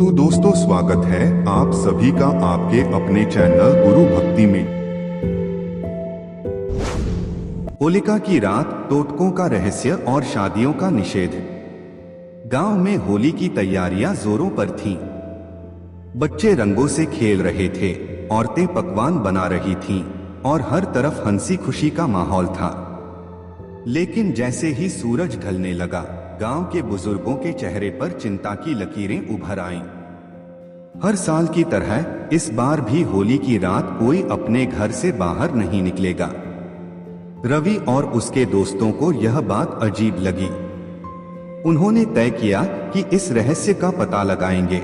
तो दोस्तों स्वागत है आप सभी का आपके अपने चैनल गुरु भक्ति में। होलिका की रात, टोटकों का रहस्य और शादियों का निषेध। गांव में होली की तैयारियां जोरों पर थीं। बच्चे रंगों से खेल रहे थे, औरतें पकवान बना रही थीं और हर तरफ हंसी खुशी का माहौल था। लेकिन जैसे ही सूरज ढलने लगा, गांव के बुजुर्गों के चेहरे पर चिंता की लकीरें उभर आईं। हर साल की तरह इस बार भी होली की रात कोई अपने घर से बाहर नहीं निकलेगा। रवि और उसके दोस्तों को यह बात अजीब लगी। उन्होंने तय किया कि इस रहस्य का पता लगाएंगे।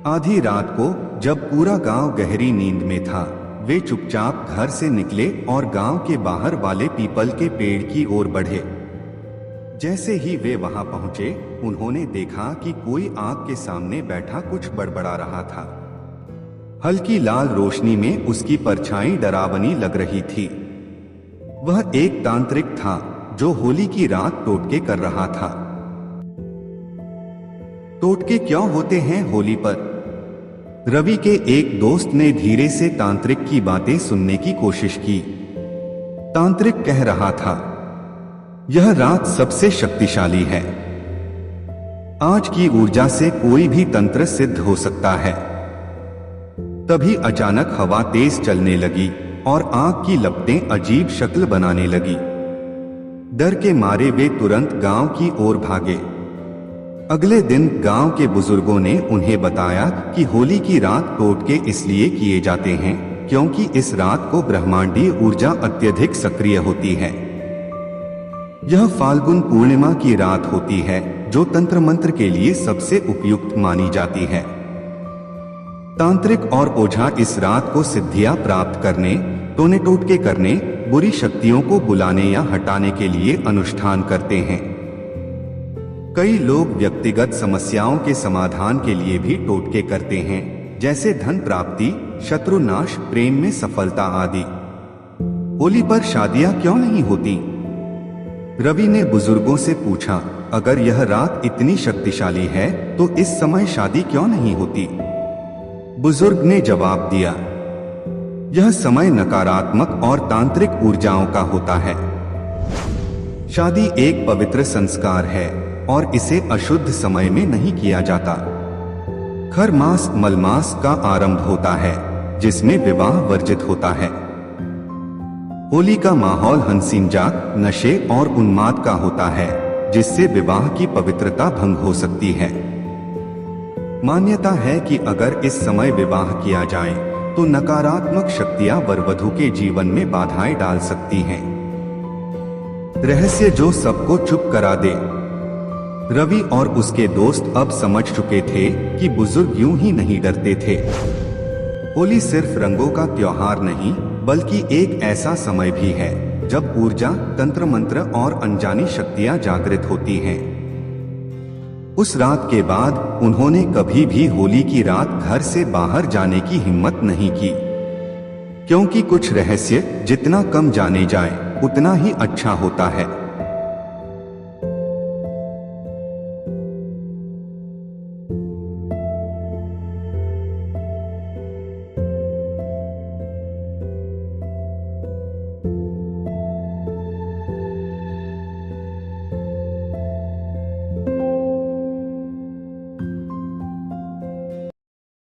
आधी रात को जब पूरा गांव गहरी नींद में था, वे चुपचाप घर से निकले और गांव के बाहर वाले पीपल के पेड़ की ओर बढ़े। जैसे ही वे वहां पहुंचे, उन्होंने देखा कि कोई आग के सामने बैठा कुछ बड़बड़ा रहा था। हल्की लाल रोशनी में उसकी परछाई डरावनी लग रही थी। वह एक तांत्रिक था जो होली की रात टोटके कर रहा था। टोटके क्यों होते हैं होली पर? रवि के एक दोस्त ने धीरे से तांत्रिक की बातें सुनने की कोशिश की। तांत्रिक कह रहा था, यह रात सबसे शक्तिशाली है। आज की ऊर्जा से कोई भी तंत्र सिद्ध हो सकता है। तभी अचानक हवा तेज चलने लगी और आग की लपटें अजीब शक्ल बनाने लगी। डर के मारे वे तुरंत गांव की ओर भागे। अगले दिन गांव के बुजुर्गों ने उन्हें बताया कि होली की रात टोटके इसलिए किए जाते हैं क्योंकि इस रात को ब्रह्मांडीय ऊर्जा अत्यधिक सक्रिय होती है। यह फाल्गुन पूर्णिमा की रात होती है जो तंत्र मंत्र के लिए सबसे उपयुक्त मानी जाती है। तांत्रिक और ओझा इस रात को सिद्धियां प्राप्त करने, टोने टोटके करने, बुरी शक्तियों को बुलाने या हटाने के लिए अनुष्ठान करते हैं। कई लोग व्यक्तिगत समस्याओं के समाधान के लिए भी टोटके करते हैं, जैसे धन प्राप्ति, शत्रु नाश, प्रेम में सफलता आदि। होली पर शादियां क्यों नहीं होती? रवि ने बुजुर्गों से पूछा, अगर यह रात इतनी शक्तिशाली है तो इस समय शादी क्यों नहीं होती? बुजुर्ग ने जवाब दिया, यह समय नकारात्मक और तांत्रिक ऊर्जाओं का होता है। शादी एक पवित्र संस्कार है और इसे अशुद्ध समय में नहीं किया जाता। खर मास मलमास का आरंभ होता है जिसमें विवाह वर्जित होता है। होली का माहौल हंसीमजाक, नशे और उन्माद का होता है, जिससे विवाह की पवित्रता भंग हो सकती है। मान्यता है कि अगर इस समय विवाह किया जाए तो नकारात्मक शक्तियां वर-वधू के जीवन में बाधाएं डाल सकती हैं। रहस्य जो सबको चुप करा दे। रवि और उसके दोस्त अब समझ चुके थे कि बुजुर्ग यूं ही नहीं डरते थे। होली सिर्फ रंगों का त्योहार नहीं, बल्कि एक ऐसा समय भी है जब ऊर्जा, तंत्र मंत्र और अनजानी शक्तियां जागृत होती हैं। उस रात के बाद उन्होंने कभी भी होली की रात घर से बाहर जाने की हिम्मत नहीं की, क्योंकि कुछ रहस्य जितना कम जाने जाए उतना ही अच्छा होता है।